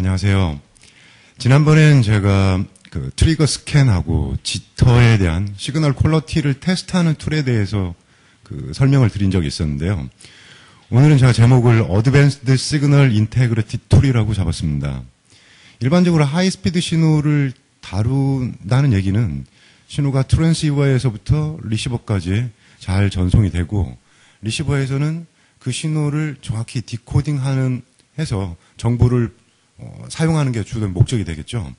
안녕하세요. 지난번엔 제가 그 트리거 스캔하고 지터에 대한 시그널 퀄러티를 테스트하는 툴에 대해서 그 설명을 드린 적이 있었는데요. 오늘은 제가 제목을 어드밴스드 시그널 인테그리티 툴이라고 잡았습니다. 일반적으로 하이스피드 신호를 다룬다는 얘기는 신호가 트랜시버에서부터 리시버까지 잘 전송이 되고 리시버에서는 그 신호를 정확히 디코딩하는 해서 정보를 사용하는 게 주된 목적이 되겠죠.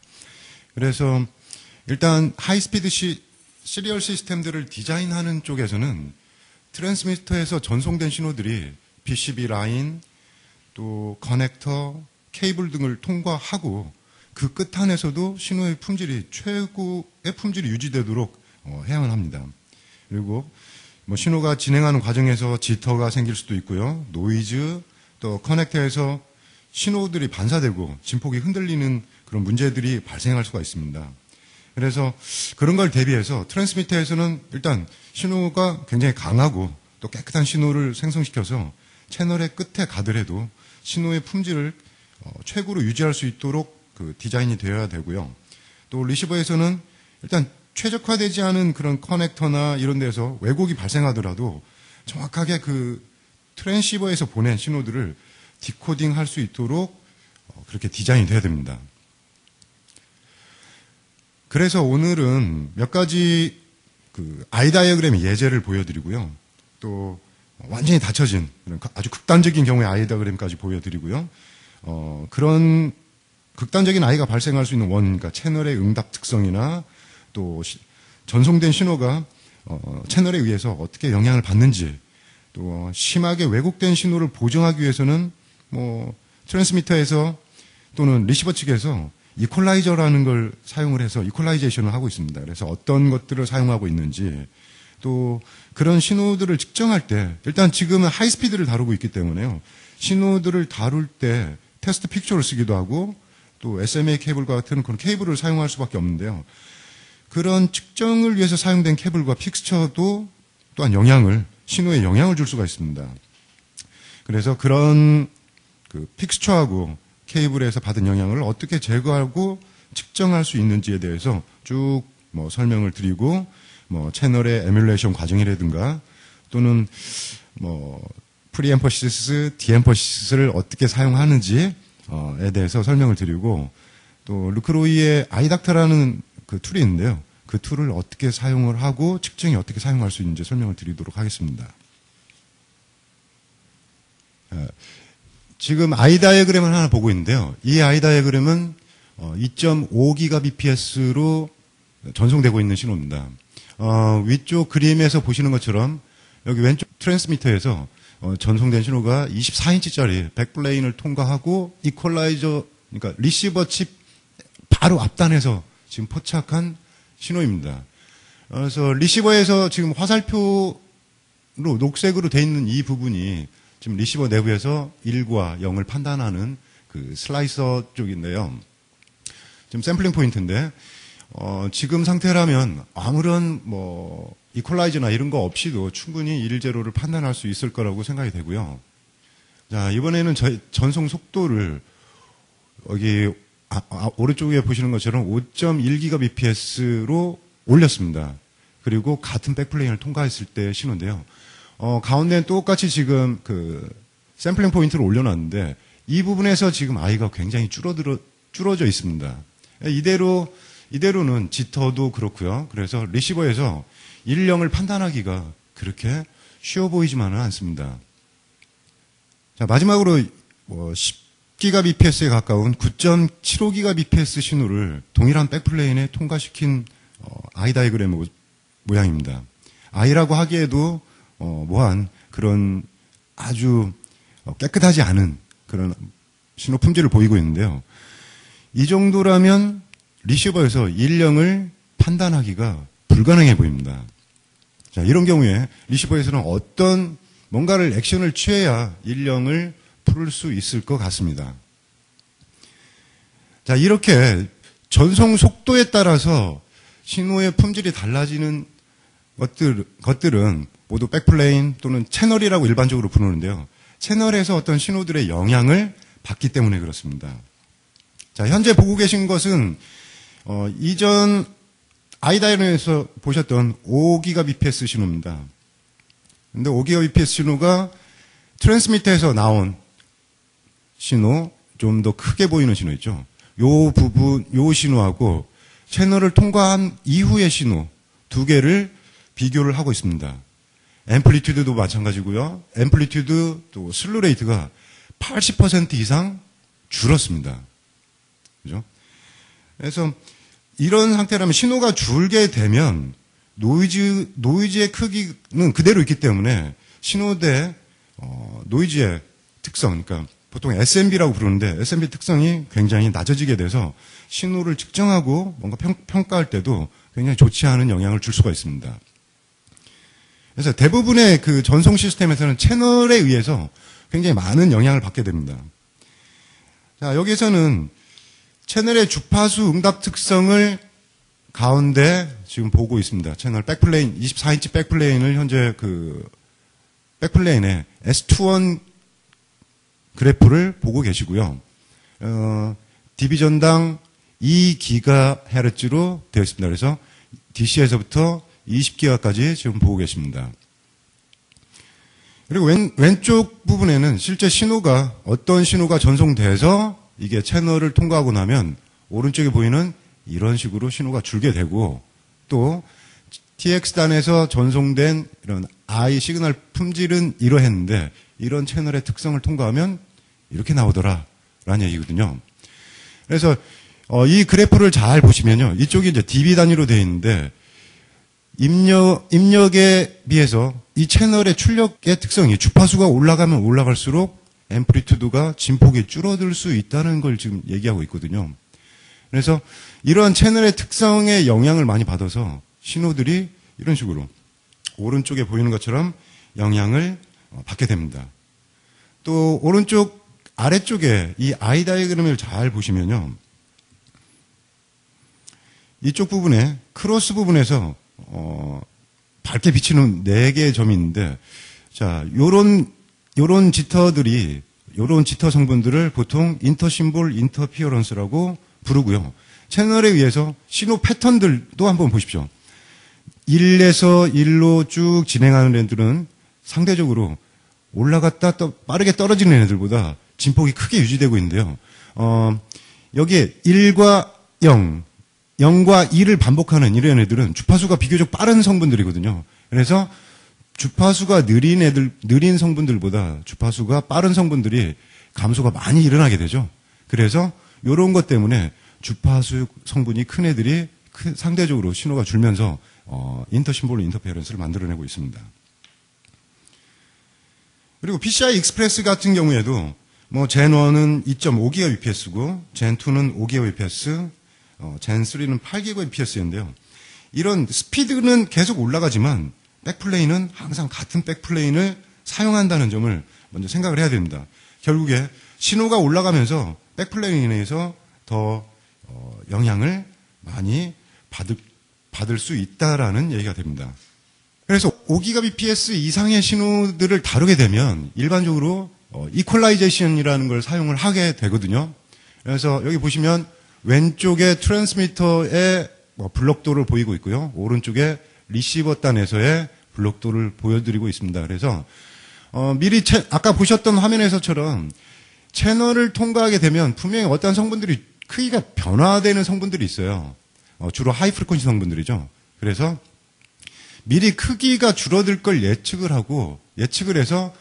그래서 일단 하이스피드 시리얼 시스템들을 디자인하는 쪽에서는 트랜스미터에서 전송된 신호들이 BCB 라인, 또 커넥터, 케이블 등을 통과하고 그 끝안에서도 신호의 품질이 최고의 품질이 유지되도록 해야만 합니다. 그리고 신호가 진행하는 과정에서 지터가 생길 수도 있고요. 노이즈, 또 커넥터에서 신호들이 반사되고 진폭이 흔들리는 그런 문제들이 발생할 수가 있습니다. 그래서 그런 걸 대비해서 트랜스미터에서는 일단 신호가 굉장히 강하고 또 깨끗한 신호를 생성시켜서 채널의 끝에 가더라도 신호의 품질을 최고로 유지할 수 있도록 그 디자인이 되어야 되고요. 또 리시버에서는 일단 최적화되지 않은 그런 커넥터나 이런 데서 왜곡이 발생하더라도 정확하게 그 트랜시버에서 보낸 신호들을 디코딩 할 수 있도록 그렇게 디자인이 돼야 됩니다. 그래서 오늘은 몇 가지 그 아이 다이어그램의 예제를 보여드리고요. 또 완전히 닫혀진 아주 극단적인 경우의 아이 다이어그램까지 보여드리고요. 그런 극단적인 아이가 발생할 수 있는 원인, 그러니까 채널의 응답 특성이나 또 전송된 신호가 채널에 의해서 어떻게 영향을 받는지, 또 심하게 왜곡된 신호를 보정하기 위해서는 트랜스미터에서 또는 리시버 측에서 이퀄라이저라는 걸 사용을 해서 이퀄라이제이션을 하고 있습니다. 그래서 어떤 것들을 사용하고 있는지, 또 그런 신호들을 측정할 때 일단 지금은 하이스피드를 다루고 있기 때문에요. 신호들을 다룰 때 테스트 픽처를 쓰기도 하고 또 SMA 케이블과 같은 그런 케이블을 사용할 수밖에 없는데요. 그런 측정을 위해서 사용된 케이블과 픽처도 또한 신호에 영향을 줄 수가 있습니다. 그래서 그런 그 픽스처하고 케이블에서 받은 영향을 어떻게 제거하고 측정할 수 있는지에 대해서 쭉 설명을 드리고 채널의 에뮬레이션 과정이라든가 또는 프리엠퍼시스, 디엠퍼시스를 어떻게 사용하는지에 대해서 설명을 드리고 또 르크로이의 아이닥터라는 그 툴이 있는데요. 그 툴을 어떻게 사용을 하고 측정이 어떻게 사용할 수 있는지 설명을 드리도록 하겠습니다. 지금 아이 다이어그램을 하나 보고 있는데요. 이 아이 다이어그램은 2.5GBps로 전송되고 있는 신호입니다. 위쪽 그림에서 보시는 것처럼 여기 왼쪽 트랜스미터에서 전송된 신호가 24인치짜리 백플레인을 통과하고 이퀄라이저, 그러니까 리시버 칩 바로 앞단에서 지금 포착한 신호입니다. 그래서 리시버에서 지금 화살표로 녹색으로 돼 있는 이 부분이 지금 리시버 내부에서 1과 0을 판단하는 그 슬라이서 쪽인데요. 지금 샘플링 포인트인데, 지금 상태라면 아무런 이퀄라이저나 이런 거 없이도 충분히 1제로를 판단할 수 있을 거라고 생각이 되고요. 자, 이번에는 전송 속도를 여기 오른쪽에 보시는 것처럼 5.1GBps로 올렸습니다. 그리고 같은 백플레인을 통과했을 때 신호인데요. 가운데는 똑같이 지금 그 샘플링 포인트를 올려놨는데 이 부분에서 지금 아이가 굉장히 줄어져 있습니다. 이대로는 지터도 그렇고요. 그래서 리시버에서 1, 0을 판단하기가 그렇게 쉬워 보이지만은 않습니다. 자, 마지막으로 10GBps에 가까운 9.75GBps 신호를 동일한 백플레인에 통과시킨 아이 다이어그램 모양입니다. 아이라고 하기에도 뭐한 그런 아주 깨끗하지 않은 그런 신호 품질을 보이고 있는데요. 이 정도라면 리시버에서 1, 0을 판단하기가 불가능해 보입니다. 자, 이런 경우에 리시버에서는 어떤 뭔가를 액션을 취해야 1, 0을 풀을 수 있을 것 같습니다. 자, 이렇게 전송 속도에 따라서 신호의 품질이 달라지는 것들은 모두 백플레인 또는 채널이라고 일반적으로 부르는데요. 채널에서 어떤 신호들의 영향을 받기 때문에 그렇습니다. 자, 현재 보고 계신 것은 이전 아이다이언에서 보셨던 5GBps 신호입니다. 근데 5GBps 신호가 트랜스미터에서 나온 신호, 좀 더 크게 보이는 신호 있죠. 요 부분, 요 신호하고 채널을 통과한 이후의 신호 두 개를 비교를 하고 있습니다. 앰플리튜드도 마찬가지고요. 앰플리튜드 또 슬루 레이트가 80% 이상 줄었습니다. 그죠? 그래서 이런 상태라면 신호가 줄게 되면 노이즈의 크기는 그대로 있기 때문에 신호대 노이즈의 특성, 그러니까 보통 SMB라고 부르는데 SMB 특성이 굉장히 낮아지게 돼서 신호를 측정하고 뭔가 평가할 때도 굉장히 좋지 않은 영향을 줄 수가 있습니다. 그래서 대부분의 그 전송 시스템에서는 채널에 의해서 굉장히 많은 영향을 받게 됩니다. 자, 여기서는 채널의 주파수 응답 특성을 가운데 지금 보고 있습니다. 채널 백플레인, 24인치 백플레인을 현재 그 백플레인에 S21 그래프를 보고 계시고요. 디비전당 2GHz로 되어 있습니다. 그래서 DC에서부터 20GHz까지 지금 보고 계십니다. 그리고 왼쪽 부분에는 실제 신호가 어떤 신호가 전송돼서 이게 채널을 통과하고 나면 오른쪽에 보이는 이런 식으로 신호가 줄게 되고 또 TX단에서 전송된 이런 I 시그널 품질은 이러했는데 이런 채널의 특성을 통과하면 이렇게 나오더라라는 얘기거든요. 그래서 이 그래프를 잘 보시면요. 이쪽이 이제 dB 단위로 되어 있는데 입력에 비해서 이 채널의 출력의 특성이 주파수가 올라가면 올라갈수록 앰플리튜드가 진폭이 줄어들 수 있다는 걸 지금 얘기하고 있거든요. 그래서 이러한 채널의 특성에 영향을 많이 받아서 신호들이 이런 식으로 오른쪽에 보이는 것처럼 영향을 받게 됩니다. 또 오른쪽 아래쪽에 이 I 다이어그램을 잘 보시면요. 이쪽 부분에 크로스 부분에서 밝게 비치는 4개의 점이 있는데 자, 요런 지터들이 요런 지터 성분들을 보통 인터심볼 인터피어런스라고 부르고요. 채널에 의해서 신호 패턴들도 한번 보십시오. 1에서 1로 쭉 진행하는 애들은 상대적으로 올라갔다 또 빠르게 떨어지는 애들보다 진폭이 크게 유지되고 있는데요. 여기에 1과 0, 0과 2를 반복하는 이런 애들은 주파수가 비교적 빠른 성분들이거든요. 그래서 주파수가 느린 성분들보다 주파수가 빠른 성분들이 감소가 많이 일어나게 되죠. 그래서 이런 것 때문에 주파수 성분이 큰 애들이 상대적으로 신호가 줄면서 인터심볼 인터페어런스를 만들어내고 있습니다. 그리고 PCI 익스프레스 같은 경우에도 뭐 젠1은 2.5GBps고 젠2는 5GBps, 젠3는 8GBps인데요. 이런 스피드는 계속 올라가지만 백플레인은 항상 같은 백플레인을 사용한다는 점을 먼저 생각을 해야 됩니다. 결국에 신호가 올라가면서 백플레인에서 더 영향을 많이 받을 수 있다라는 얘기가 됩니다. 그래서 5GBps 이상의 신호들을 다루게 되면 일반적으로 이퀄라이제이션이라는 걸 사용을 하게 되거든요. 그래서 여기 보시면 왼쪽에 트랜스미터의 블록도를 보이고 있고요. 오른쪽에 리시버 단에서의 블록도를 보여드리고 있습니다. 그래서 미리 아까 보셨던 화면에서처럼 채널을 통과하게 되면 분명히 어떤 성분들이 크기가 변화되는 성분들이 있어요. 주로 하이 프리퀀시 성분들이죠. 그래서 미리 크기가 줄어들 걸 예측을 해서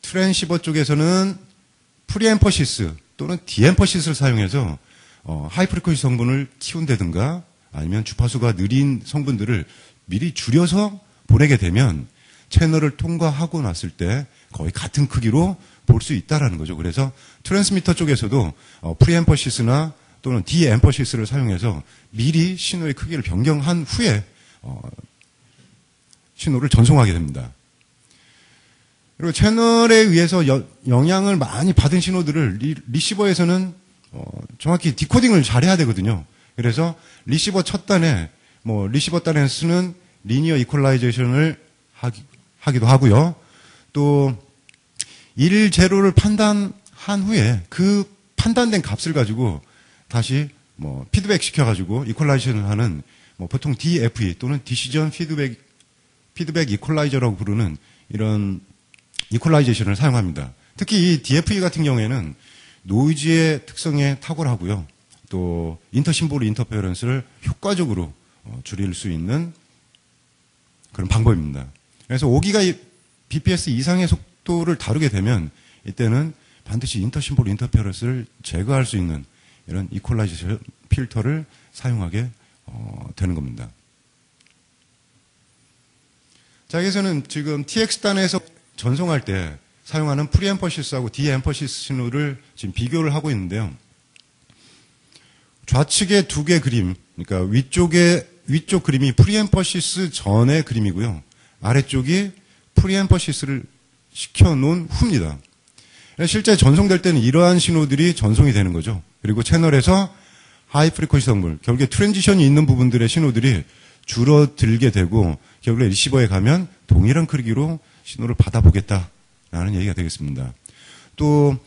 트랜시버 쪽에서는 프리엠퍼시스 또는 디엠퍼시스를 사용해서 하이 프리퀀시 성분을 키운다든가 아니면 주파수가 느린 성분들을 미리 줄여서 보내게 되면 채널을 통과하고 났을 때 거의 같은 크기로 볼 수 있다라는 거죠. 그래서 트랜스미터 쪽에서도 프리엠퍼시스나 또는 디엠퍼시스를 사용해서 미리 신호의 크기를 변경한 후에 신호를 전송하게 됩니다. 그리고 채널에 의해서 영향을 많이 받은 신호들을 리시버에서는 정확히 디코딩을 잘해야 되거든요. 그래서 리시버 첫 단에 리시버 단에 쓰는 리니어 이퀄라이제이션을 하기도 하고요. 또 1, 0를 판단한 후에 그 판단된 값을 가지고 다시 뭐 피드백 시켜가지고 이퀄라이제이션을 하는 뭐 보통 DFE 또는 디시전 피드백 이퀄라이저라고 부르는 이런 이퀄라이제이션을 사용합니다. 특히 이 DFE 같은 경우에는 노이즈의 특성에 탁월하고요. 또 인터심볼 인터페어런스를 효과적으로 줄일 수 있는 그런 방법입니다. 그래서 5기가 bps 이상의 속도를 다루게 되면 이때는 반드시 인터심볼 인터페어런스를 제거할 수 있는 이런 이퀄라이제이션 필터를 사용하게 되는 겁니다. 자, 여기서는 지금 TX단에서 전송할 때 사용하는 프리엠퍼시스하고 디엠퍼시스 신호를 지금 비교를 하고 있는데요. 좌측에 두 개 그림, 그러니까 위쪽 그림이 프리엠퍼시스 전의 그림이고요. 아래쪽이 프리엠퍼시스를 시켜놓은 후입니다. 실제 전송될 때는 이러한 신호들이 전송이 되는 거죠. 그리고 채널에서 하이 프리퀀시 성분, 결국에 트랜지션이 있는 부분들의 신호들이 줄어들게 되고 결국에 리시버에 가면 동일한 크기로 신호를 받아보겠다라는 얘기가 되겠습니다. 또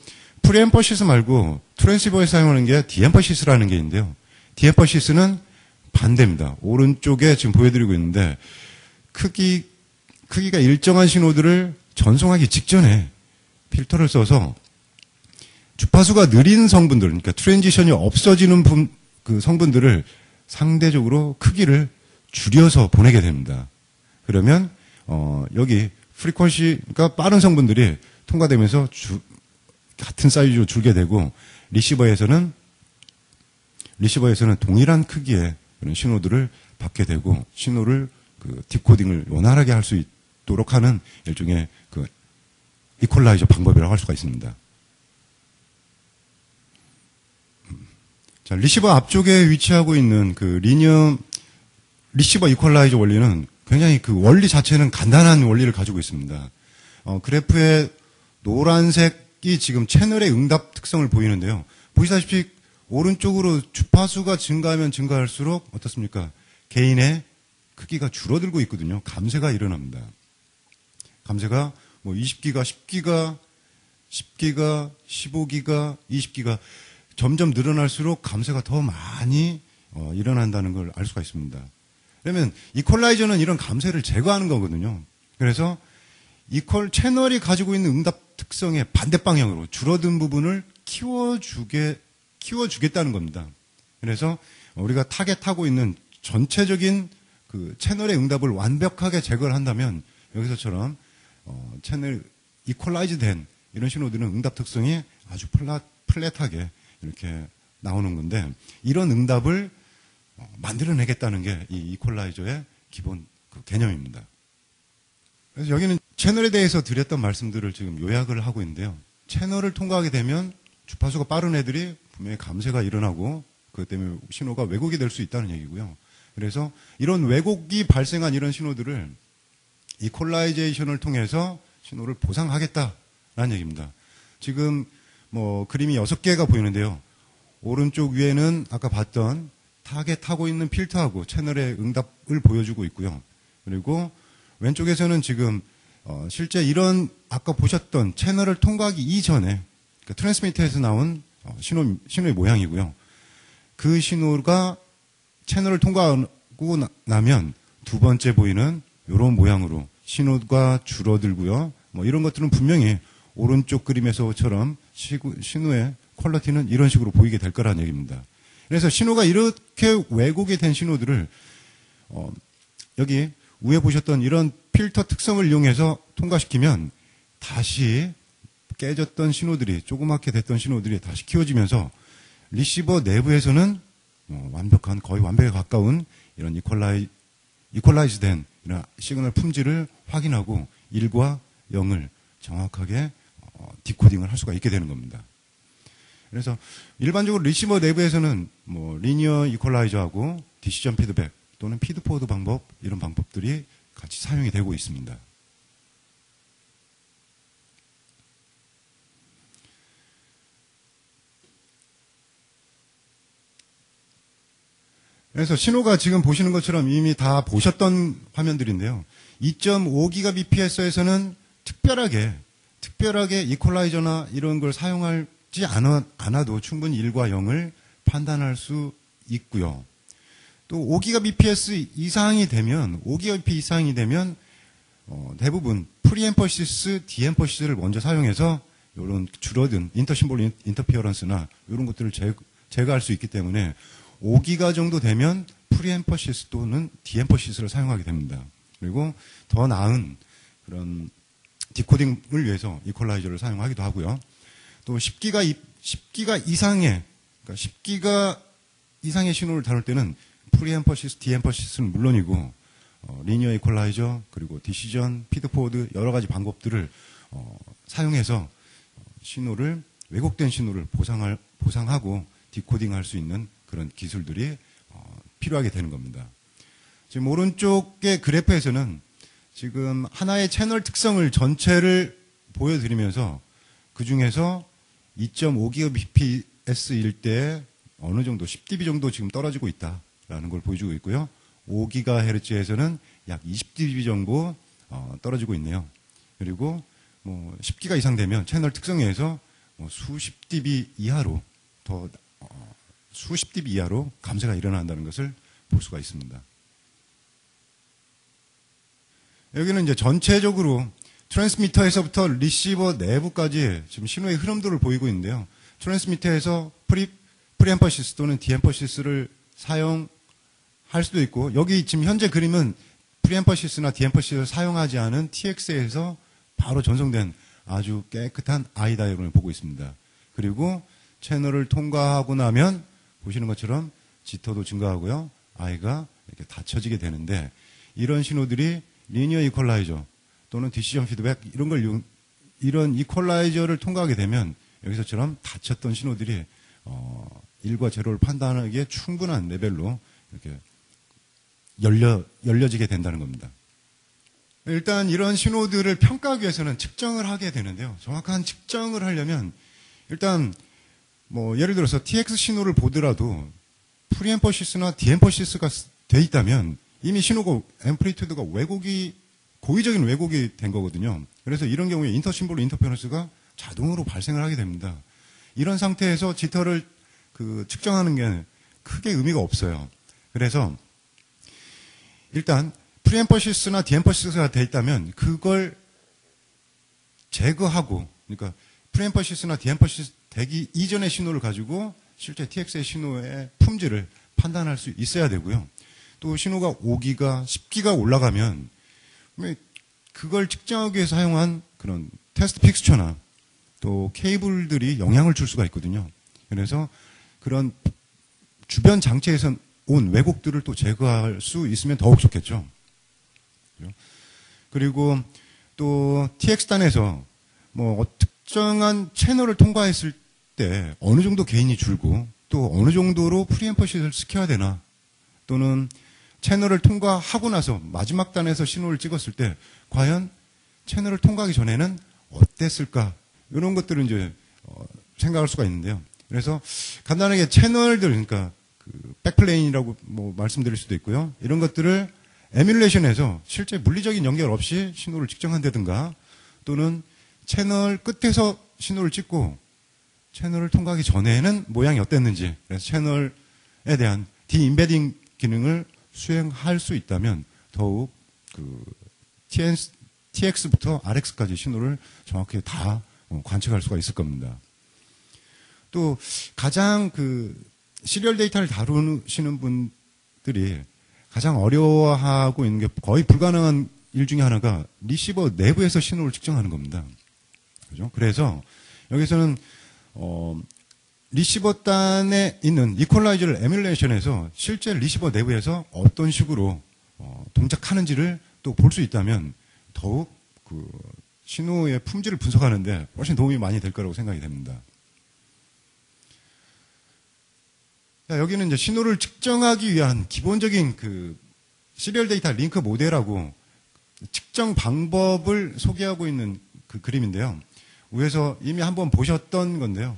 프리엠퍼시스 말고 트랜시버에 사용하는 게 디엠퍼시스라는 게 있는데요. 디엠퍼시스는 반대입니다. 오른쪽에 지금 보여드리고 있는데 크기가 일정한 신호들을 전송하기 직전에 필터를 써서 주파수가 느린 성분들, 그러니까 트랜지션이 없어지는 그 성분들을 상대적으로 크기를 줄여서 보내게 됩니다. 그러면 여기 프리퀀시가 빠른 성분들이 통과되면서 같은 사이즈로 줄게 되고 리시버에서는 동일한 크기의 그런 신호들을 받게 되고 신호를 그 디코딩을 원활하게 할 수 있도록 하는 일종의 그 이퀄라이저 방법이라고 할 수가 있습니다. 자, 리시버 앞쪽에 위치하고 있는 그 리니어 리시버 이퀄라이저 원리는 굉장히 그 원리 자체는 간단한 원리를 가지고 있습니다. 그래프에 노란색이 지금 채널의 응답 특성을 보이는데요. 보시다시피 오른쪽으로 주파수가 증가하면 증가할수록 어떻습니까? 게인의 크기가 줄어들고 있거든요. 감쇄가 일어납니다. 감쇄가 뭐 20기가, 10기가, 10기가, 15기가, 20기가 점점 늘어날수록 감쇄가 더 많이 일어난다는 걸 알 수가 있습니다. 그러면 이퀄라이저는 이런 감쇄를 제거하는 거거든요. 그래서 채널이 가지고 있는 응답 특성의 반대 방향으로 줄어든 부분을 키워주겠다는 겁니다. 그래서 우리가 타겟하고 있는 전체적인 그 채널의 응답을 완벽하게 제거를 한다면 여기서처럼 채널 이퀄라이즈 된 이런 신호들은 응답 특성이 아주 플랫하게 이렇게 나오는 건데 이런 응답을 만들어내겠다는 게 이 이퀄라이저의 기본 그 개념입니다. 그래서 여기는 채널에 대해서 드렸던 말씀들을 지금 요약을 하고 있는데요. 채널을 통과하게 되면 주파수가 빠른 애들이 분명히 감쇄가 일어나고 그것 때문에 신호가 왜곡이 될 수 있다는 얘기고요. 그래서 이런 왜곡이 발생한 이런 신호들을 이퀄라이제이션을 통해서 신호를 보상하겠다라는 얘기입니다. 지금 뭐 그림이 6개가 보이는데요. 오른쪽 위에는 아까 봤던 타겟하고 있는 필터하고 채널의 응답을 보여주고 있고요. 그리고 왼쪽에서는 지금 실제 이런 아까 보셨던 채널을 통과하기 이전에 그러니까 트랜스미터에서 나온 신호의 모양이고요. 그 신호가 채널을 통과하고 나면 두 번째 보이는 이런 모양으로 신호가 줄어들고요. 뭐 이런 것들은 분명히 오른쪽 그림에서처럼 신호의 퀄리티는 이런 식으로 보이게 될 거라는 얘기입니다. 그래서 신호가 이렇게 왜곡이 된 신호들을 여기 위에 보셨던 이런 필터 특성을 이용해서 통과시키면 다시 깨졌던 신호들이 조그맣게 됐던 신호들이 다시 키워지면서 리시버 내부에서는 거의 완벽에 가까운 이런 이퀄라이즈된 이런 시그널 품질을 확인하고 1과 0을 정확하게 디코딩을 할 수가 있게 되는 겁니다. 그래서 일반적으로 리시버 내부에서는 뭐 리니어 이퀄라이저하고 디시전 피드백 또는 피드포워드 방법 이런 방법들이 같이 사용이 되고 있습니다. 그래서 신호가 지금 보시는 것처럼 이미 다 보셨던 화면들인데요. 2.5GBps에서는 특별하게 이퀄라이저나 이런 걸 사용하지 않아도 충분히 1과 0을 판단할 수 있고요. 또 5GBps 이상이 되면 대부분 프리엠퍼시스, 디엠퍼시스를 먼저 사용해서 이런 줄어든 인터심볼 인터피어런스나 이런 것들을 제거할 수 있기 때문에 5기가 정도 되면 프리엠퍼시스 또는 디엠퍼시스를 사용하게 됩니다. 그리고 더 나은 그런 디코딩을 위해서 이퀄라이저를 사용하기도 하고요. 또 10기가 이상의, 그러니까 10기가 이상의 신호를 다룰 때는 프리엠퍼시스, 디엠퍼시스는 물론이고 리니어 이퀄라이저 그리고 디시전, 피드포워드 여러 가지 방법들을 사용해서 신호를 왜곡된 신호를 보상하고 디코딩할 수 있는 그런 기술들이 필요하게 되는 겁니다. 지금 오른쪽의 그래프에서는 지금 하나의 채널 특성을 전체를 보여드리면서 그 중에서 2.5GBps일 때 어느 정도 10dB 정도 지금 떨어지고 있다라는 걸 보여주고 있고요. 5GHz에서는 약 20dB 정도 떨어지고 있네요. 그리고 뭐 10기가 이상 되면 채널 특성에 의해서 수십 dB 이하로 수십 dB 이하로 감쇄가 일어난다는 것을 볼 수가 있습니다. 여기는 이제 전체적으로 트랜스미터에서부터 리시버 내부까지 지금 신호의 흐름도를 보이고 있는데요. 트랜스미터에서 프리엠퍼시스 또는 디엠퍼시스를 사용할 수도 있고, 여기 지금 현재 그림은 프리엠퍼시스나 디엠퍼시스를 사용하지 않은 TX에서 바로 전송된 아주 깨끗한 I 다이어그램을 보고 있습니다. 그리고 채널을 통과하고 나면 보시는 것처럼 지터도 증가하고요. I가 이렇게 닫혀지게 되는데, 이런 신호들이 리니어 이퀄라이저 또는 디시전 피드백 이런 이퀄라이저를 통과하게 되면 여기서처럼 닫혔던 신호들이 1과 제로를 판단하기에 충분한 레벨로 이렇게 열려지게 된다는 겁니다. 일단 이런 신호들을 평가하기 위해서는 측정을 하게 되는데요. 정확한 측정을 하려면 일단 뭐 예를 들어서 TX 신호를 보더라도 프리엠퍼시스나 디엠퍼시스가 돼 있다면 이미 신호가 앰플리튜드가 고의적인 왜곡이 된 거거든요. 그래서 이런 경우에 인터심볼 인터페런스가 자동으로 발생을 하게 됩니다. 이런 상태에서 지터를 측정하는 게 크게 의미가 없어요. 그래서 일단 프리엠퍼시스나 디엠퍼시스가 돼 있다면 그걸 제거하고, 그러니까 프리엠퍼시스나 디엠퍼시스 되기 이전의 신호를 가지고 실제 TX의 신호의 품질을 판단할 수 있어야 되고요. 또 신호가 5기가, 10기가 올라가면 그걸 측정하기 위해서 사용한 그런 테스트 픽스처나 또 케이블들이 영향을 줄 수가 있거든요. 그래서 그런 주변 장치에서 온 왜곡들을 또 제거할 수 있으면 더욱 좋겠죠. 그리고 또 TX단에서 뭐 특정한 채널을 통과했을 때 어느 정도 게인이 줄고 또 어느 정도로 프리엠퍼시스를 시켜야 되나, 또는 채널을 통과하고 나서 마지막 단에서 신호를 찍었을 때 과연 채널을 통과하기 전에는 어땠을까, 이런 것들을 이제 생각할 수가 있는데요. 그래서 간단하게 채널들, 그러니까 백플레인이라고 뭐 말씀드릴 수도 있고요. 이런 것들을 에뮬레이션에서 실제 물리적인 연결 없이 신호를 측정한다든가, 또는 채널 끝에서 신호를 찍고 채널을 통과하기 전에는 모양이 어땠는지, 그래서 채널에 대한 디임베딩 기능을 수행할 수 있다면 더욱 TX부터 RX까지 신호를 정확히 다 관측할 수가 있을 겁니다. 또 가장 시리얼 데이터를 다루시는 분들이 가장 어려워하고 있는 게 거의 불가능한 일 중에 하나가 리시버 내부에서 신호를 측정하는 겁니다. 그죠? 그래서 여기서는 리시버 단에 있는 이퀄라이저를 에뮬레이션해서 실제 리시버 내부에서 어떤 식으로 동작하는지를 또 볼 수 있다면 더욱 신호의 품질을 분석하는데 훨씬 도움이 많이 될 거라고 생각이 됩니다. 자, 여기는 이제 신호를 측정하기 위한 기본적인 시리얼 데이터 링크 모델하고 측정 방법을 소개하고 있는 그림인데요. 위에서 이미 한번 보셨던 건데요.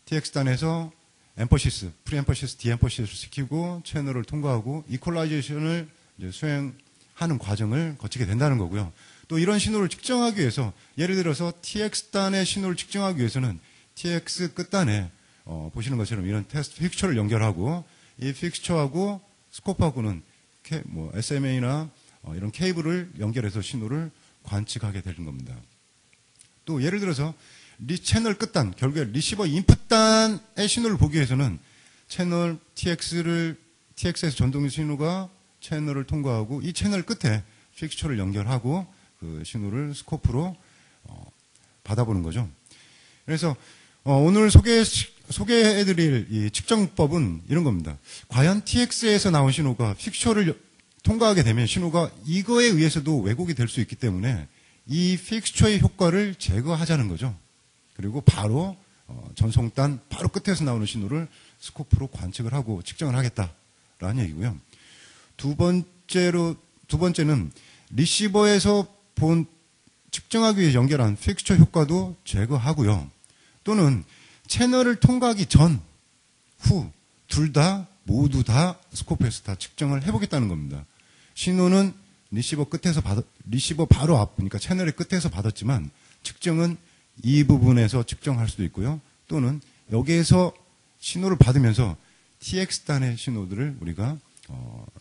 TX단에서 앰퍼시스, 프리앰퍼시스, 디앰퍼시스를 시키고 채널을 통과하고 이퀄라이제이션을 수행하는 과정을 거치게 된다는 거고요. 또 이런 신호를 측정하기 위해서 예를 들어서 TX단의 신호를 측정하기 위해서는 TX 끝단에 보시는 것처럼 이런 테스트 픽처를 연결하고 이 픽처하고 스코프하고는 SMA나 이런 케이블을 연결해서 신호를 관측하게 되는 겁니다. 또 예를 들어서 채널 끝단, 결국에 리시버 인풋단의 신호를 보기 위해서는 채널 TX에서 전동 신호가 채널을 통과하고 이 채널 끝에 픽처를 연결하고 그 신호를 스코프로 받아보는 거죠. 그래서 오늘 소개해드릴 이 측정법은 이런 겁니다. 과연 TX에서 나온 신호가 픽처를 통과하게 되면 신호가 이거에 의해서도 왜곡이 될 수 있기 때문에 이 픽처의 효과를 제거하자는 거죠. 그리고 바로 전송단 바로 끝에서 나오는 신호를 스코프로 관측을 하고 측정을 하겠다라는 얘기고요. 두 번째는 리시버에서 본 측정하기 위해 연결한 픽처 효과도 제거하고요. 또는 채널을 통과하기 전, 후, 모두 다 스코프에서 다 측정을 해보겠다는 겁니다. 신호는 리시버 바로 앞, 그러니까 채널의 끝에서 받았지만 측정은 이 부분에서 측정할 수도 있고요. 또는 여기에서 신호를 받으면서 TX단의 신호들을 우리가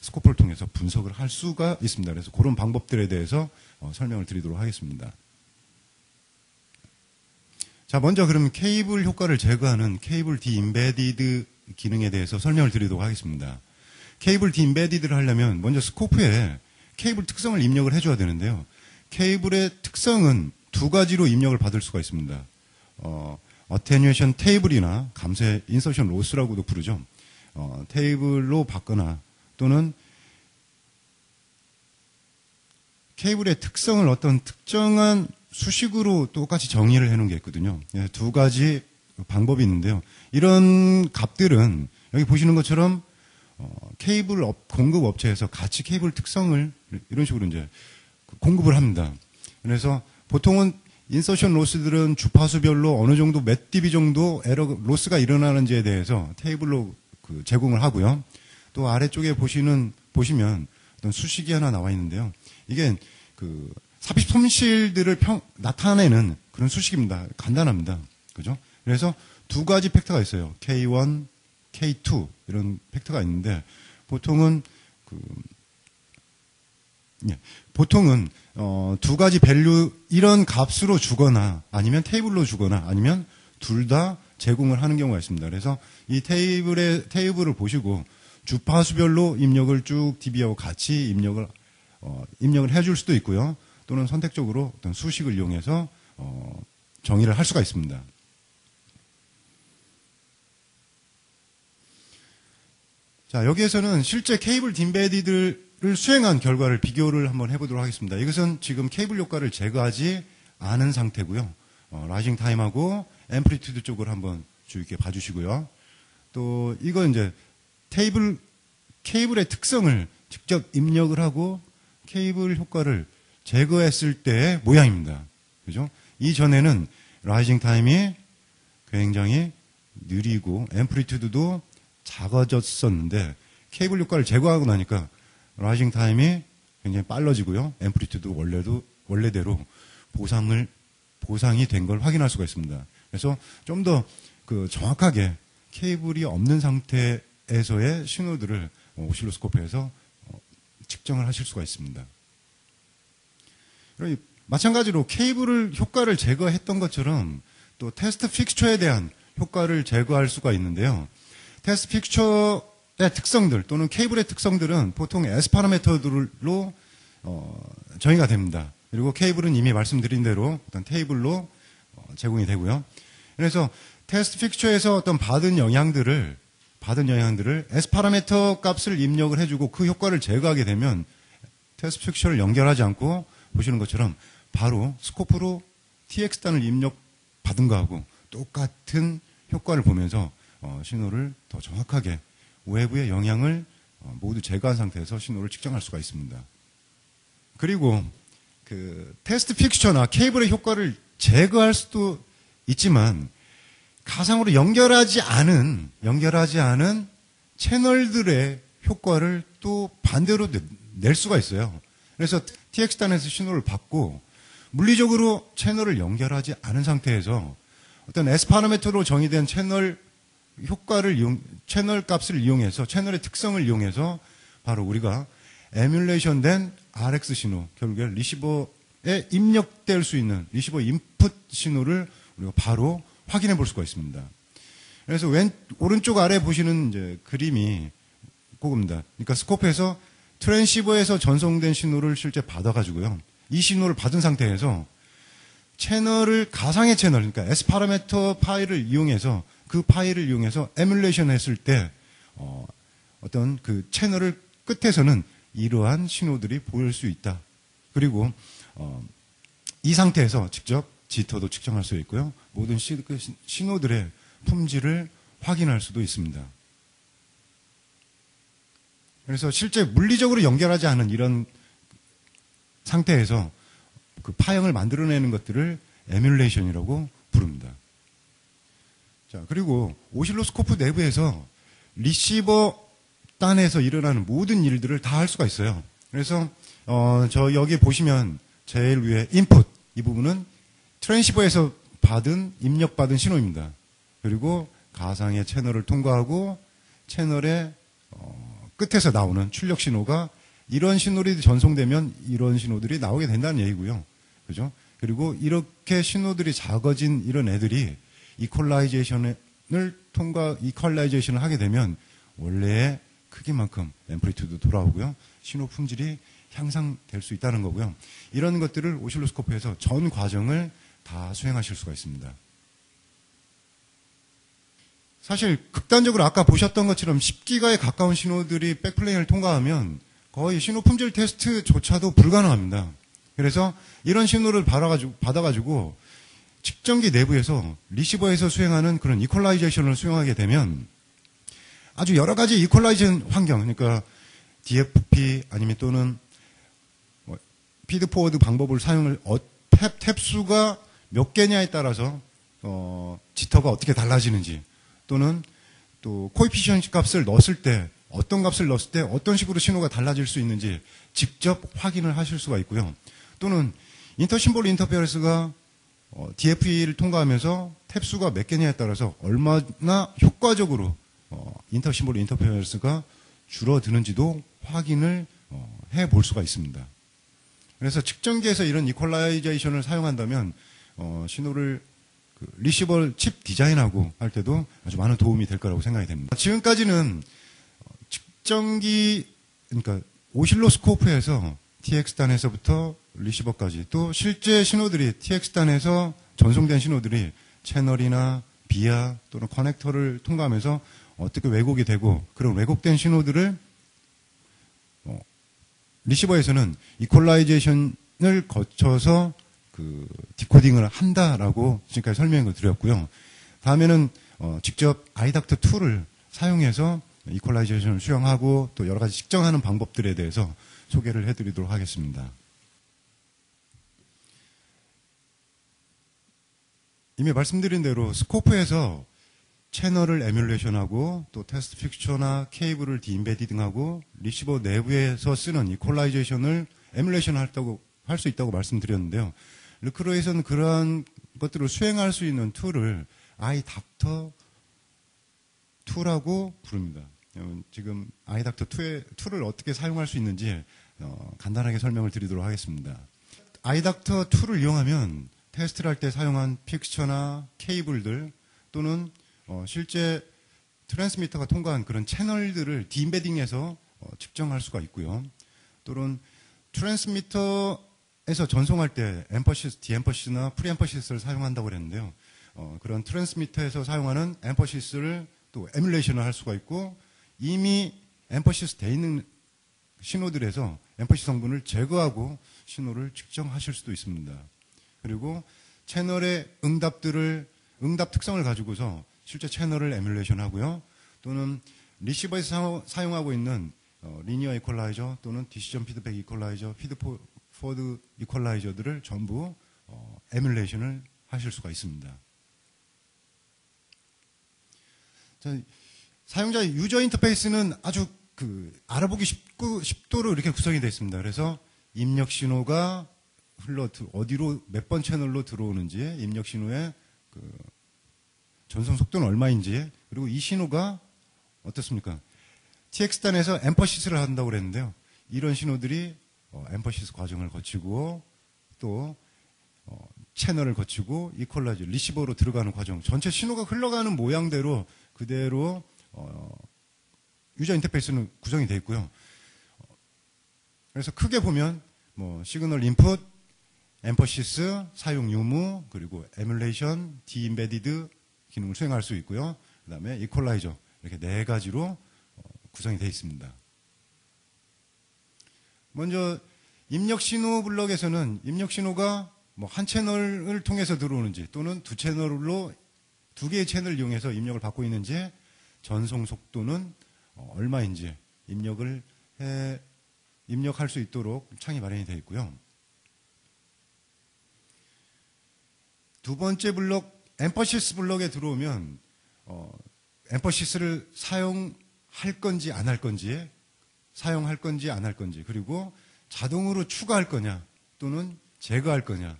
스코프를 통해서 분석을 할 수가 있습니다. 그래서 그런 방법들에 대해서 설명을 드리도록 하겠습니다. 자, 먼저 그럼 케이블 효과를 제거하는 케이블 디임베디드 기능에 대해서 설명을 드리도록 하겠습니다. 케이블 디임베디드를 하려면 먼저 스코프에 케이블 특성을 입력을 해줘야 되는데요. 케이블의 특성은 두 가지로 입력을 받을 수가 있습니다. 어테뉴에이션 테이블이나 감쇄 인서션 로스라고도 부르죠. 테이블로 받거나 또는 케이블의 특성을 어떤 특정한 수식으로 똑같이 정의를 해놓은 게 있거든요. 두 가지 방법이 있는데요. 이런 값들은 여기 보시는 것처럼 케이블 공급 업체에서 같이 케이블 특성을 이런 식으로 이제 공급을 합니다. 그래서 보통은 인서션 로스들은 주파수별로 어느 정도 몇 dB 정도 에러 로스가 일어나는지에 대해서 테이블로 제공을 하고요. 또 아래쪽에 보시면 어떤 수식이 하나 나와 있는데요. 이게 삽입 손실들을 나타내는 그런 수식입니다. 간단합니다. 그죠? 그래서 두 가지 팩터가 있어요. K1, K2 이런 팩터가 있는데 보통은 두 가지 밸류 이런 값으로 주거나 아니면 테이블로 주거나 아니면 둘 다 제공을 하는 경우가 있습니다. 그래서 이 테이블을 보시고 주파수별로 입력을 쭉 dB하고 같이 입력을 해줄 수도 있고요. 또는 선택적으로 어떤 수식을 이용해서 정의를 할 수가 있습니다. 자, 여기에서는 실제 케이블 딤베디드를 수행한 결과를 비교를 한번 해보도록 하겠습니다. 이것은 지금 케이블 효과를 제거하지 않은 상태고요. 라이징 타임하고 앰플리튜드 쪽을 한번 주의 깊게 봐주시고요. 또 이건 이제 케이블의 특성을 직접 입력을 하고 케이블 효과를 제거했을 때의 모양입니다. 그죠? 이전에는 라이징 타임이 굉장히 느리고 앰플리튜드도 작아졌었는데 케이블 효과를 제거하고 나니까 라이징 타임이 굉장히 빨라지고요. 앰플리튜드 원래대로 보상이 된 걸 확인할 수가 있습니다. 그래서 좀 더 정확하게 케이블이 없는 상태에서의 신호들을 오실로스코프에서 측정을 하실 수가 있습니다. 마찬가지로 케이블 효과를 제거했던 것처럼 또 테스트 픽처에 대한 효과를 제거할 수가 있는데요. 테스트 픽처의 특성들 또는 케이블의 특성들은 보통 S 파라미터들로 정의가 됩니다. 그리고 케이블은 이미 말씀드린 대로 어떤 테이블로 제공이 되고요. 그래서 테스트 픽처에서 어떤 받은 영향들을 S 파라미터 값을 입력을 해주고 그 효과를 제거하게 되면 테스트 픽처를 연결하지 않고 보시는 것처럼 바로 스코프로 TX단을 입력받은 거하고 똑같은 효과를 보면서 신호를 더 정확하게 외부의 영향을 모두 제거한 상태에서 신호를 측정할 수가 있습니다. 그리고 테스트 픽처나 케이블의 효과를 제거할 수도 있지만 가상으로 연결하지 않은 채널들의 효과를 또 반대로 낼 수가 있어요. 그래서 TX단에서 신호를 받고 물리적으로 채널을 연결하지 않은 상태에서 어떤 S 파라미터로 정의된 채널 효과를 채널 값을 이용해서, 채널의 특성을 이용해서 바로 우리가 에뮬레이션된 RX 신호, 결국에 리시버에 입력될 수 있는 리시버 인풋 신호를 우리가 바로 확인해 볼 수가 있습니다. 그래서 오른쪽 아래 보시는 이제 그림이 그겁니다. 그러니까 스코프에서 트랜시버에서 전송된 신호를 실제 받아가지고요. 이 신호를 받은 상태에서 채널을, 가상의 채널, 그러니까 S 파라미터 파일을 이용해서, 그 파일을 이용해서 에뮬레이션 했을 때, 어떤 그 채널을 끝에서는 이러한 신호들이 보일 수 있다. 그리고, 이 상태에서 직접 지터도 측정할 수 있고요. 모든 신호들의 품질을 확인할 수도 있습니다. 그래서 실제 물리적으로 연결하지 않은 이런 상태에서 그 파형을 만들어내는 것들을 에뮬레이션이라고 부릅니다. 자, 그리고 오실로스코프 내부에서 리시버 단에서 일어나는 모든 일들을 다 할 수가 있어요. 그래서 저 여기 보시면 제일 위에 인풋, 이 부분은 트랜시버에서 입력받은 신호입니다. 그리고 가상의 채널을 통과하고 채널의 끝에서 나오는 출력 신호가, 이런 신호들이 전송되면 이런 신호들이 나오게 된다는 얘기고요. 그죠? 그리고 이렇게 신호들이 작아진 이런 애들이 이퀄라이제이션을 하게 되면 원래의 크기만큼 앰플리튜드 돌아오고요. 신호 품질이 향상될 수 있다는 거고요. 이런 것들을 오실로스코프에서 전 과정을 다 수행하실 수가 있습니다. 사실 극단적으로 아까 보셨던 것처럼 10기가에 가까운 신호들이 백플레인을 통과하면 거의 신호 품질 테스트조차도 불가능합니다. 그래서 이런 신호를 받아가지고 측정기 내부에서 리시버에서 수행하는 그런 이퀄라이제이션을 수행하게 되면 아주 여러 가지 이퀄라이제이션 환경, 그러니까 DFP 아니면 또는 피드 포워드 방법을 탭 수가 몇 개냐에 따라서 지터가 어떻게 달라지는지, 또는 또 코에피션트 값을 넣었을 때 어떤 값을 넣었을 때 어떤 식으로 신호가 달라질 수 있는지 직접 확인을 하실 수가 있고요. 또는 인터심볼 인터페어런스가 DFE를 통과하면서 탭 수가 몇 개냐에 따라서 얼마나 효과적으로 인터심볼 인터페어런스가 줄어드는지도 확인을 해볼 수가 있습니다. 그래서 측정기에서 이런 이퀄라이제이션을 사용한다면 신호를 리시버 칩 디자인하고 할 때도 아주 많은 도움이 될 거라고 생각이 됩니다. 지금까지는 측정기, 그러니까 오실로스코프에서 TX단에서부터 리시버까지, 또 실제 신호들이 TX단에서 전송된 신호들이 채널이나 비아 또는 커넥터를 통과하면서 어떻게 왜곡이 되고, 그런 왜곡된 신호들을 리시버에서는 이퀄라이제이션을 거쳐서 그 디코딩을 한다라고 지금까지 설명을 드렸고요. 다음에는 직접 아이닥터2를 사용해서 이퀄라이제이션을 수행하고 또 여러 가지 측정하는 방법들에 대해서 소개를 해드리도록 하겠습니다. 이미 말씀드린 대로 스코프에서 채널을 에뮬레이션하고 또 테스트 픽처나 케이블을 디임베디딩하고 리시버 내부에서 쓰는 이퀄라이제이션을 에뮬레이션 할 수 있다고 말씀드렸는데요. 르크로에서는 그러한 것들을 수행할 수 있는 툴을 아이닥터2라고 부릅니다. 지금 아이닥터2의 툴을 어떻게 사용할 수 있는지 간단하게 설명을 드리도록 하겠습니다. 아이닥터2를 이용하면 테스트를 할 때 사용한 픽스처나 케이블들 또는 실제 트랜스미터가 통과한 그런 채널들을 디임베딩해서 측정할 수가 있고요. 또는 트랜스미터에서 전송할 때 엠퍼시스, 디엠퍼시스나 프리엠퍼시스를 사용한다고 그랬는데요. 그런 트랜스미터에서 사용하는 엠퍼시스를 또 에뮬레이션을 할 수가 있고, 이미 엠퍼시스 돼 있는 신호들에서 엠퍼시스 성분을 제거하고 신호를 측정하실 수도 있습니다. 그리고 채널의 응답 특성을 가지고서 실제 채널을 에뮬레이션 하고요. 또는 리시버에서 사용하고 있는 리니어 이퀄라이저 또는 디시전 피드백 이퀄라이저, 피드 포워드 이퀄라이저들을 전부 에뮬레이션을 하실 수가 있습니다. 자, 사용자 유저 인터페이스는 아주 알아보기 쉽도록 이렇게 구성이 되어 있습니다. 그래서 입력 신호가 어디로 몇 번 채널로 들어오는지, 입력 신호의 전송 속도는 얼마인지, 그리고 이 신호가 어떻습니까? TX단에서 엠퍼시스를 한다고 그랬는데요. 이런 신호들이 엠퍼시스 과정을 거치고 또 채널을 거치고 이퀄라이저, 리시버로 들어가는 과정, 전체 신호가 흘러가는 모양대로 그대로 유저 인터페이스는 구성이 되어 있고요. 그래서 크게 보면 시그널 인풋, 엠퍼시스, 사용 유무, 그리고 에뮬레이션, 디임베디드 기능을 수행할 수 있고요. 그 다음에 이퀄라이저, 이렇게 네 가지로 구성이 되어 있습니다. 먼저 입력 신호 블럭에서는 입력 신호가 한 채널을 통해서 들어오는지 또는 두 채널로 두 개의 채널을 이용해서 입력을 받고 있는지, 전송 속도는 얼마인지 입력할 수 있도록 창이 마련이 되어 있고요. 두 번째 블럭, 엠퍼시스 블럭에 들어오면 엠퍼시스를 사용할 건지 안 할 건지, 사용할 건지 안 할 건지, 그리고 자동으로 추가할 거냐 또는 제거할 거냐,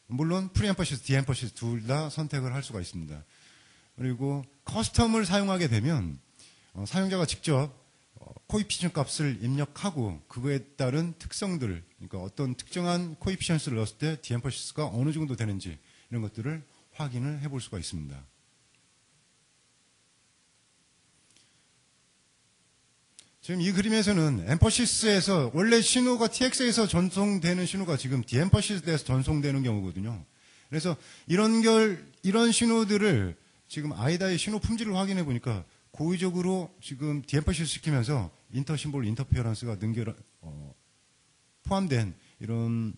물론 프리엠퍼시스, 디엠퍼시스 둘 다 선택을 할 수가 있습니다. 그리고 커스텀을 사용하게 되면 사용자가 직접 코이피션 값을 입력하고 그거에 따른 특성들을, 그러니까 어떤 특정한 코이피션스를 넣었을 때 디엠퍼시스가 어느 정도 되는지 이런 것들을 확인을 해볼 수가 있습니다. 지금 이 그림에서는 엠퍼시스에서 원래 신호가 TX에서 전송되는 신호가 지금 디엠퍼시스에서 전송되는 경우거든요. 그래서 이런 신호들을 지금 아이다의 신호 품질을 확인해 보니까 고의적으로 지금 디엠퍼시스 시키면서 인터 심볼 인터페어런스가 포함된 이런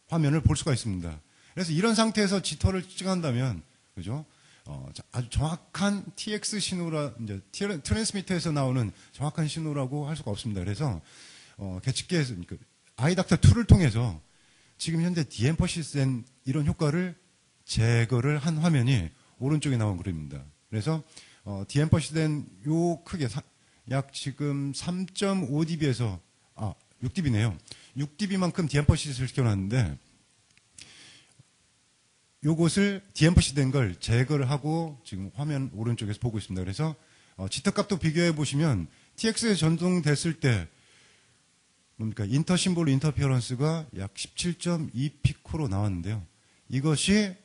화면을 볼 수가 있습니다. 그래서 이런 상태에서 지터를 측정한다면, 그죠? 아주 정확한 TX 신호라, 이제 트랜스미터에서 나오는 정확한 신호라고 할 수가 없습니다. 그래서 계측계에서 아이닥터2를 통해서 지금 현재 디엠퍼시스된 이런 효과를 제거를 한 화면이 오른쪽에 나온 그림입니다. 그래서 디엠퍼시스된 요 크게 약 지금 3.5dB에서 6dB네요. 6dB만큼 디엠퍼시스를 시켜놨는데 요것을 디엠퍼시 된 걸 제거를 하고 지금 화면 오른쪽에서 보고 있습니다. 그래서 지터 값도 비교해 보시면 TX에 전송됐을 때 뭡니까? 인터 심볼 인터피어런스가 약 17.2 피코로 나왔는데요. 이것을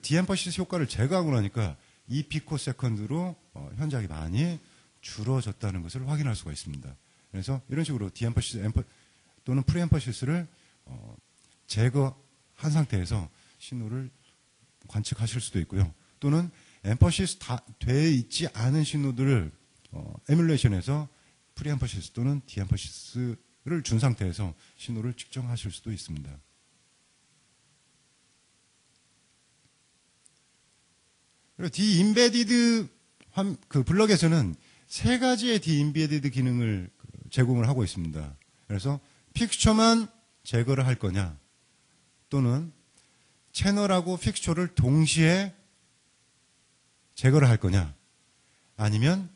디엠퍼시스 효과를 제거하고 나니까 2 피코 세컨드로 현저하게 많이 줄어졌다는 것을 확인할 수가 있습니다. 그래서 이런 식으로 디엠퍼시스 또는 프리엠퍼시스를 제거한 상태에서 신호를 관측하실 수도 있고요. 또는 엠퍼시스 다 돼 있지 않은 신호들을 에뮬레이션에서 프리엠퍼시스 또는 디엠퍼시스를 준 상태에서 신호를 측정하실 수도 있습니다. 그리고 디임베디드 그 블럭에서는 세 가지의 디임베디드 기능을 제공을 하고 있습니다. 그래서 픽스처만 제거를 할 거냐, 또는 채널하고 픽스처를 동시에 제거를 할 거냐, 아니면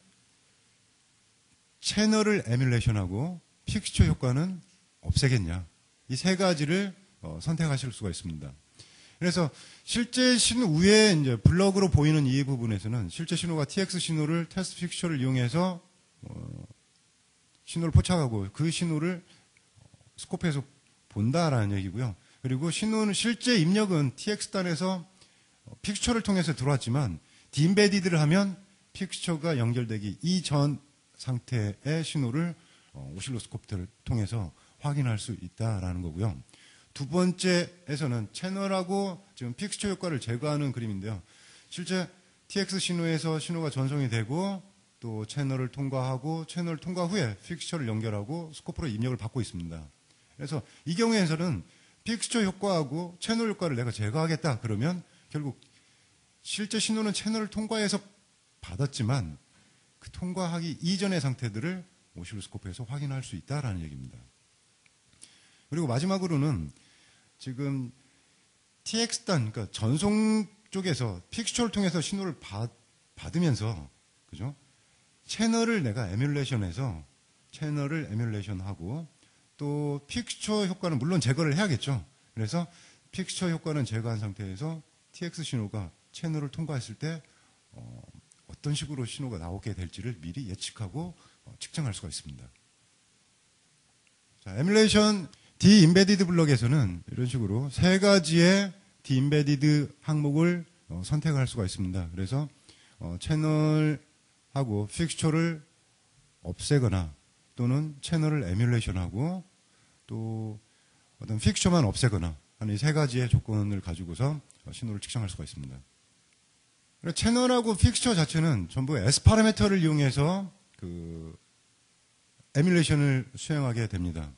채널을 에뮬레이션하고 픽스처 효과는 없애겠냐, 이 세 가지를 선택하실 수가 있습니다. 그래서 실제 신호 위에 이제 블럭으로 보이는 이 부분에서는 실제 신호가 TX 신호를 테스트 픽스처를 이용해서 신호를 포착하고 그 신호를 스코프에서 본다라는 얘기고요. 그리고 신호는 실제 입력은 TX단에서 픽스처를 통해서 들어왔지만 디임베디드를 하면 픽스처가 연결되기 이전 상태의 신호를 오실로스코프를 통해서 확인할 수 있다라는 거고요. 두 번째에서는 채널하고 지금 픽스처 효과를 제거하는 그림인데요. 실제 TX 신호에서 신호가 전송이 되고 또 채널을 통과하고 채널 통과 후에 픽스처를 연결하고 스코프로 입력을 받고 있습니다. 그래서 이 경우에서는 픽스처 효과하고 채널 효과를 내가 제거하겠다 그러면 결국 실제 신호는 채널을 통과해서 받았지만 그 통과하기 이전의 상태들을 오실로스코프에서 확인할 수 있다라는 얘기입니다. 그리고 마지막으로는 지금 TX단, 그러니까 전송 쪽에서 픽스처를 통해서 신호를 받으면서, 그죠? 채널을 내가 에뮬레이션해서 채널을 에뮬레이션하고 또 픽스처 효과는 물론 제거를 해야겠죠. 그래서 픽스처 효과는 제거한 상태에서 TX 신호가 채널을 통과했을 때 어떤 식으로 신호가 나오게 될지를 미리 예측하고 측정할 수가 있습니다. 자, 에뮬레이션 D-Embedded 블럭에서는 이런 식으로 세 가지의 D-Embedded 항목을 선택할 수가 있습니다. 그래서 채널하고 픽스처를 없애거나 또는 채널을 에뮬레이션하고 또 어떤 픽스처만 없애거나 하는 이 세 가지의 조건을 가지고서 신호를 측정할 수가 있습니다. 채널하고 픽스처 자체는 전부 S 파라미터를 이용해서 그 에뮬레이션을 수행하게 됩니다.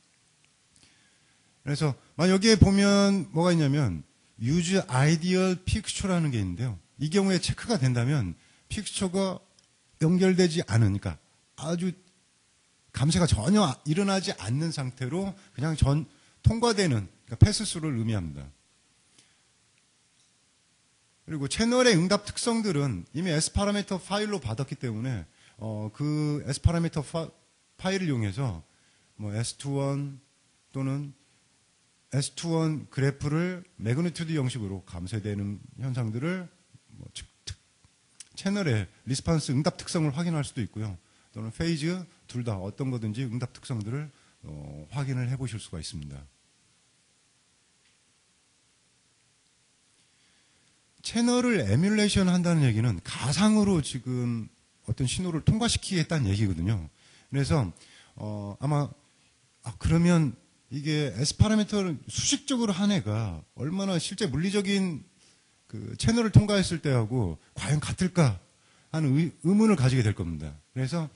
그래서 여기에 보면 뭐가 있냐면 Use Ideal Picture라는 게 있는데요. 이 경우에 체크가 된다면 픽스처가 연결되지 않으니까 아주 감쇄가 전혀 일어나지 않는 상태로 그냥 통과되는 그러니까 패스스루를 의미합니다. 그리고 채널의 응답 특성들은 이미 S 파라미터 파일로 받았기 때문에 그 S 파라미터 파일을 이용해서 S21 또는 S21 그래프를 매그니튜드 형식으로 감쇄되는 현상들을 채널의 리스폰스 응답 특성을 확인할 수도 있고요. 또는 페이즈 둘 다 어떤 거든지 응답 특성들을 확인을 해보실 수가 있습니다. 채널을 에뮬레이션 한다는 얘기는 가상으로 지금 어떤 신호를 통과시키겠다는 얘기거든요. 그래서 아마 그러면 이게 S 파라미터를 수식적으로 한 애가 얼마나 실제 물리적인 그 채널을 통과했을 때하고 과연 같을까 하는 의문을 가지게 될 겁니다. 그래서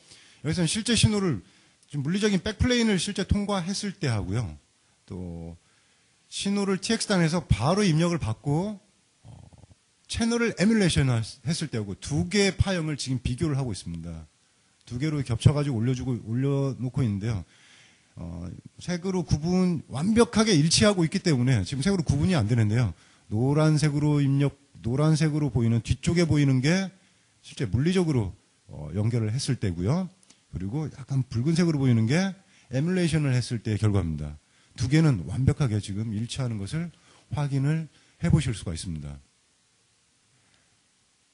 여기서는 실제 신호를 좀 물리적인 백플레인을 실제 통과했을 때 하고요. 또 신호를 TX단에서 바로 입력을 받고 채널을 에뮬레이션 했을 때하고 두 개의 파형을 지금 비교를 하고 있습니다. 두 개로 겹쳐가지고 올려놓고 있는데요. 색으로 완벽하게 일치하고 있기 때문에 지금 색으로 구분이 안 되는데요. 노란색으로 보이는 뒤쪽에 보이는 게 실제 물리적으로 연결을 했을 때고요. 그리고 약간 붉은색으로 보이는 게 에뮬레이션을 했을 때의 결과입니다. 두 개는 완벽하게 지금 일치하는 것을 확인을 해보실 수가 있습니다.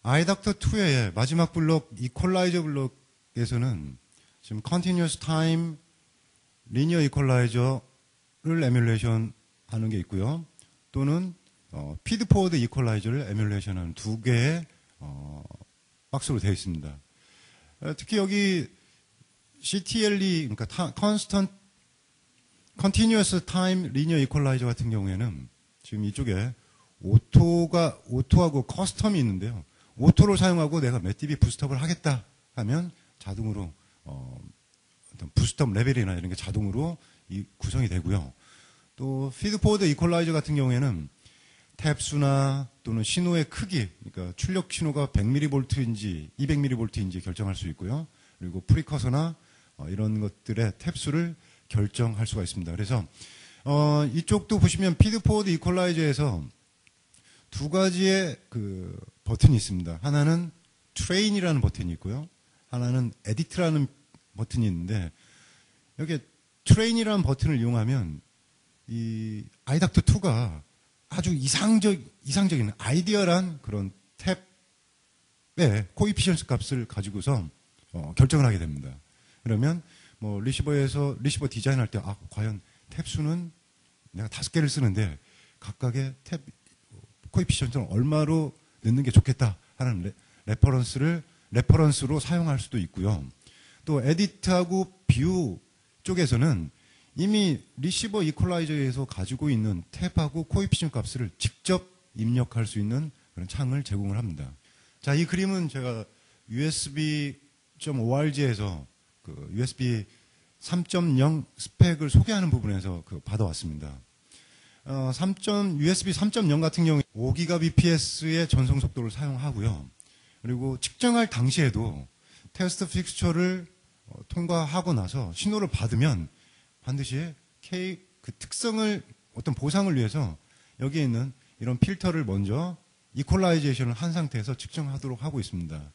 iDuct2의 마지막 블록, 이퀄라이저 블록에서는 지금 Continuous Time Linear Equalizer를 에뮬레이션 하는 게 있고요. 또는 피드포워드 이퀄라이저를 에뮬레이션 하는 두 개의 박스로 되어 있습니다. 특히 여기 CTLE, 그러니까 Continuous Time Linear Equalizer 같은 경우에는 지금 이쪽에 오토하고 커스텀이 있는데요. 오토를 사용하고 내가 몇 dB 부스트업을 하겠다 하면 자동으로 어떤 부스트업 레벨이나 이런 게 자동으로 구성이 되고요. 또 피드포워드 이퀄라이저 같은 경우에는 탭 수나 또는 신호의 크기, 그러니까 출력 신호가 100mV인지 200mV인지 결정할 수 있고요. 그리고 프리커서나 이런 것들의 탭 수를 결정할 수가 있습니다. 그래서 이쪽도 보시면 피드포워드 이퀄라이저에서 두 가지의 그 버튼이 있습니다. 하나는 트레인이라는 버튼이 있고요. 하나는 에디트라는 버튼이 있는데 여기 트레인이라는 버튼을 이용하면 이 iDuct2가 아주 이상적인 아이디어란 그런 탭의 코이피션스 값을 가지고서 결정을 하게 됩니다. 그러면 리시버 디자인할 때 과연 탭 수는 내가 5개를 쓰는데 각각의 탭 코이피션스는 얼마로 넣는 게 좋겠다 하는 레퍼런스로 사용할 수도 있고요. 또 에디트하고 뷰 쪽에서는 이미 리시버 이퀄라이저에서 가지고 있는 탭하고 코에피션트 값을 직접 입력할 수 있는 그런 창을 제공을 합니다. 자, 이 그림은 제가 USB.org에서 그 USB 3.0 스펙을 소개하는 부분에서 받아왔습니다. USB 3.0 같은 경우에 5GBps의 전송 속도를 사용하고요. 그리고 측정할 당시에도 테스트 픽스처를 통과하고 나서 신호를 받으면 반드시 그 특성을 어떤 보상을 위해서 여기에 있는 이런 필터를 먼저 이퀄라이제이션을 한 상태에서 측정하도록 하고 있습니다.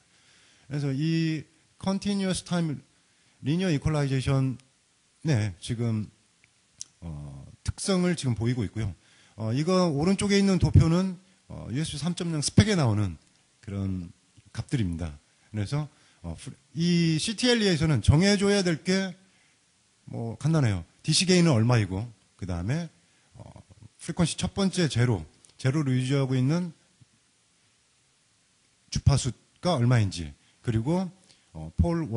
그래서 이 Continuous Time Linear Equalization의 지금 특성을 지금 보이고 있고요. 이거 오른쪽에 있는 도표는 USB 3.0 스펙에 나오는 그런 값들입니다. 그래서 이 CTLE에서는 정해줘야 될 게 뭐 간단해요. DC 게인은 얼마이고, 그 다음에 프리퀀시 첫 번째 제로를 유지하고 있는 주파수가 얼마인지, 그리고 폴 1,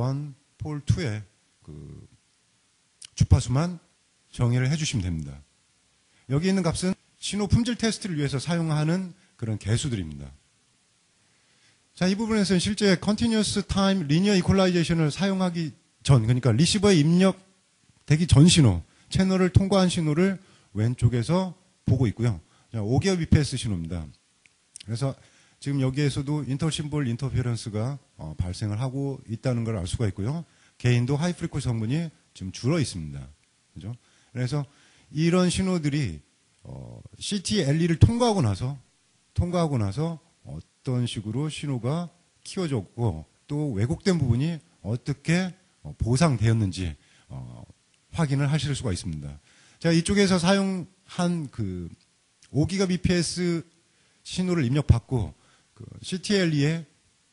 폴 2의 그 주파수만 정의를 해주시면 됩니다. 여기 있는 값은 신호 품질 테스트를 위해서 사용하는 그런 개수들입니다. 자, 이 부분에서는 실제 Continuous Time Linear Equalization을 사용하기 전, 그러니까 리시버에 입력되기 전 신호, 채널을 통과한 신호를 왼쪽에서 보고 있고요. 5개월 BPS 신호입니다. 그래서 지금 여기에서도 인터심볼 인터페런스가 발생을 하고 있다는 걸 알 수가 있고요. 게인도 하이 프리퀀시 성분이 지금 줄어 있습니다. 그죠? 그래서 이런 신호들이 CTLE를 통과하고 나서 어떤 식으로 신호가 키워졌고 또 왜곡된 부분이 어떻게 보상되었는지 확인을 하실 수가 있습니다. 자, 이쪽에서 사용한 그 5기가 bps 신호를 입력받고 그 CTLE의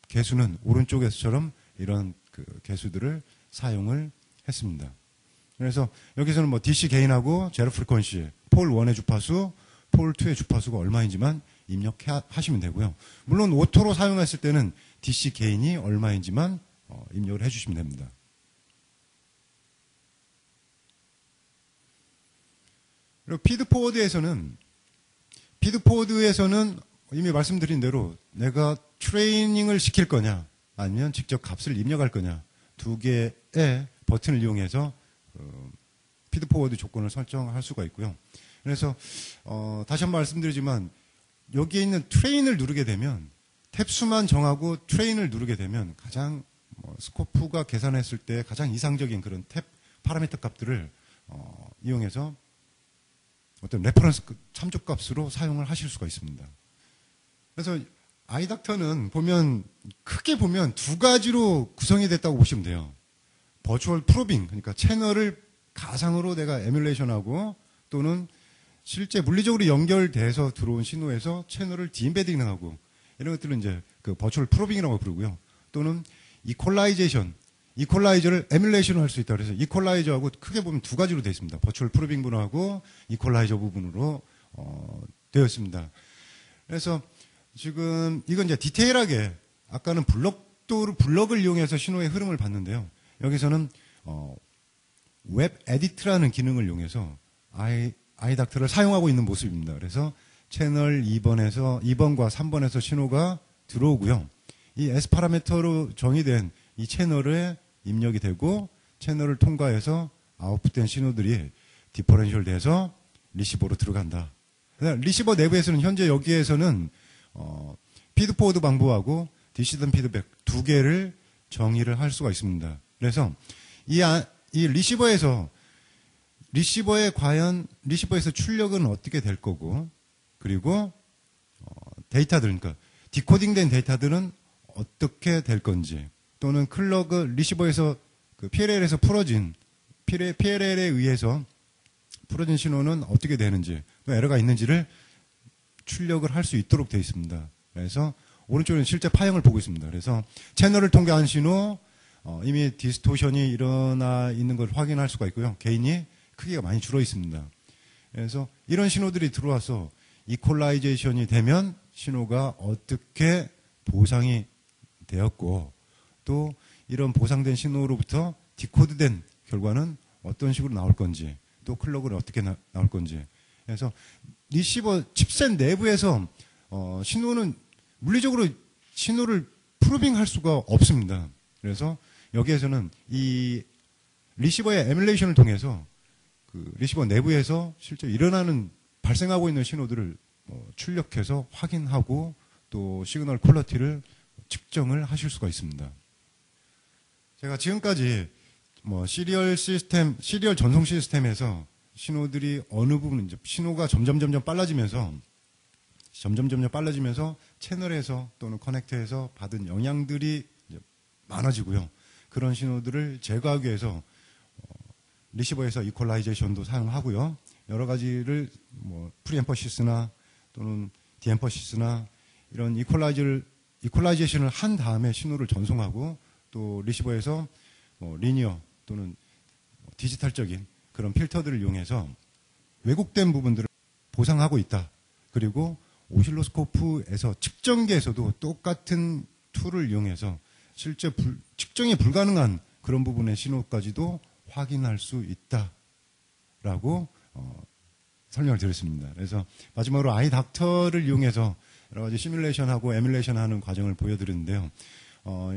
개수는 오른쪽에서처럼 이런 그 개수들을 사용을 했습니다. 그래서 여기서는 뭐 DC 게인하고 제로 프리퀀시, 폴 1의 주파수, 폴 2의 주파수가 얼마인지만 입력하시면 되고요. 물론 오토로 사용했을 때는 DC 게인이 얼마인지만 입력을 해주시면 됩니다. 그리고 피드포워드에서는 이미 말씀드린 대로 내가 트레이닝을 시킬 거냐 아니면 직접 값을 입력할 거냐 두 개의 버튼을 이용해서 피드포워드 조건을 설정할 수가 있고요. 그래서 다시 한번 말씀드리지만 여기에 있는 트레인을 누르게 되면 탭수만 정하고 트레인을 누르게 되면 가장 스코프가 계산했을 때 가장 이상적인 그런 탭 파라미터 값들을 이용해서 어떤 레퍼런스 참조값으로 사용을 하실 수가 있습니다. 그래서 아이닥터는 크게 보면 두 가지로 구성이 됐다고 보시면 돼요. 버추얼 프로빙, 그러니까 채널을 가상으로 내가 에뮬레이션하고 또는 실제 물리적으로 연결돼서 들어온 신호에서 채널을 디임베딩하고 이런 것들은 이제 그 버추얼 프로빙이라고 부르고요. 또는 이퀄라이저를 에뮬레이션을 할 수 있다. 그래서 이퀄라이저하고 크게 보면 두 가지로 되어 있습니다. 버추얼 프로빙 부분하고 이퀄라이저 부분으로 되어 있습니다. 그래서 지금 이건 이제 디테일하게 아까는 블럭을 이용해서 신호의 흐름을 봤는데요. 여기서는 웹 에디트라는 기능을 이용해서 아이닥터를 사용하고 있는 모습입니다. 그래서 채널 2번과 3번에서 신호가 들어오고요. 이 S 파라미터로 정의된 이 채널에 입력이 되고 채널을 통과해서 아웃풋된 신호들이 디퍼런셜 돼서 리시버로 들어간다. 리시버 내부에서는 현재 여기에서는 피드포워드 방법하고 디시던 피드백 두 개를 정의를 할 수가 있습니다. 그래서 이 리시버에서 출력은 어떻게 될 거고 그리고 데이터들, 그러니까 디코딩된 데이터들은 어떻게 될 건지 또는 리시버에서 그 PLL에서 PLL에 의해서 풀어진 신호는 어떻게 되는지 또 에러가 있는지를 출력을 할 수 있도록 되어 있습니다. 그래서 오른쪽에는 실제 파형을 보고 있습니다. 그래서 채널을 통과한 신호 이미 디스토션이 일어나 있는 걸 확인할 수가 있고요. 게인이 크기가 많이 줄어 있습니다. 그래서 이런 신호들이 들어와서 이퀄라이제이션이 되면 신호가 어떻게 보상이 되었고 또 이런 보상된 신호로부터 디코드된 결과는 어떤 식으로 나올 건지 또 클럭은 어떻게 나올 건지 그래서 리시버 칩셋 내부에서 신호는 물리적으로 신호를 프로빙할 수가 없습니다. 그래서 여기에서는 이 리시버의 에뮬레이션을 통해서 그 리시버 내부에서 실제 발생하고 있는 신호들을 출력해서 확인하고 또 시그널 퀄리티를 측정을 하실 수가 있습니다. 제가 지금까지 시리얼 전송 시스템에서 신호들이 어느 부분 신호가 점점 빨라지면서 채널에서 또는 커넥터에서 받은 영향들이 많아지고요. 그런 신호들을 제거하기 위해서 리시버에서 이퀄라이제이션도 사용하고요. 여러 가지를 프리엠퍼시스나 또는 디엠퍼시스나 이런 이퀄라이제이션을 한 다음에 신호를 전송하고 또 리시버에서 리니어 또는 디지털적인 그런 필터들을 이용해서 왜곡된 부분들을 보상하고 있다. 그리고 오실로스코프에서 측정기에서도 똑같은 툴을 이용해서 실제 측정이 불가능한 그런 부분의 신호까지도 확인할 수 있다라고 설명을 드렸습니다. 그래서 마지막으로 아이닥터를 이용해서 여러 가지 시뮬레이션하고 에뮬레이션하는 과정을 보여드렸는데요.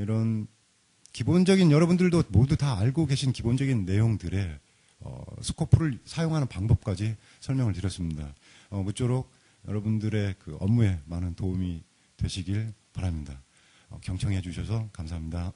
이런 기본적인 여러분들도 모두 다 알고 계신 기본적인 내용들의 스코프를 사용하는 방법까지 설명을 드렸습니다. 모쪼록 여러분들의 그 업무에 많은 도움이 되시길 바랍니다. 경청해 주셔서 감사합니다.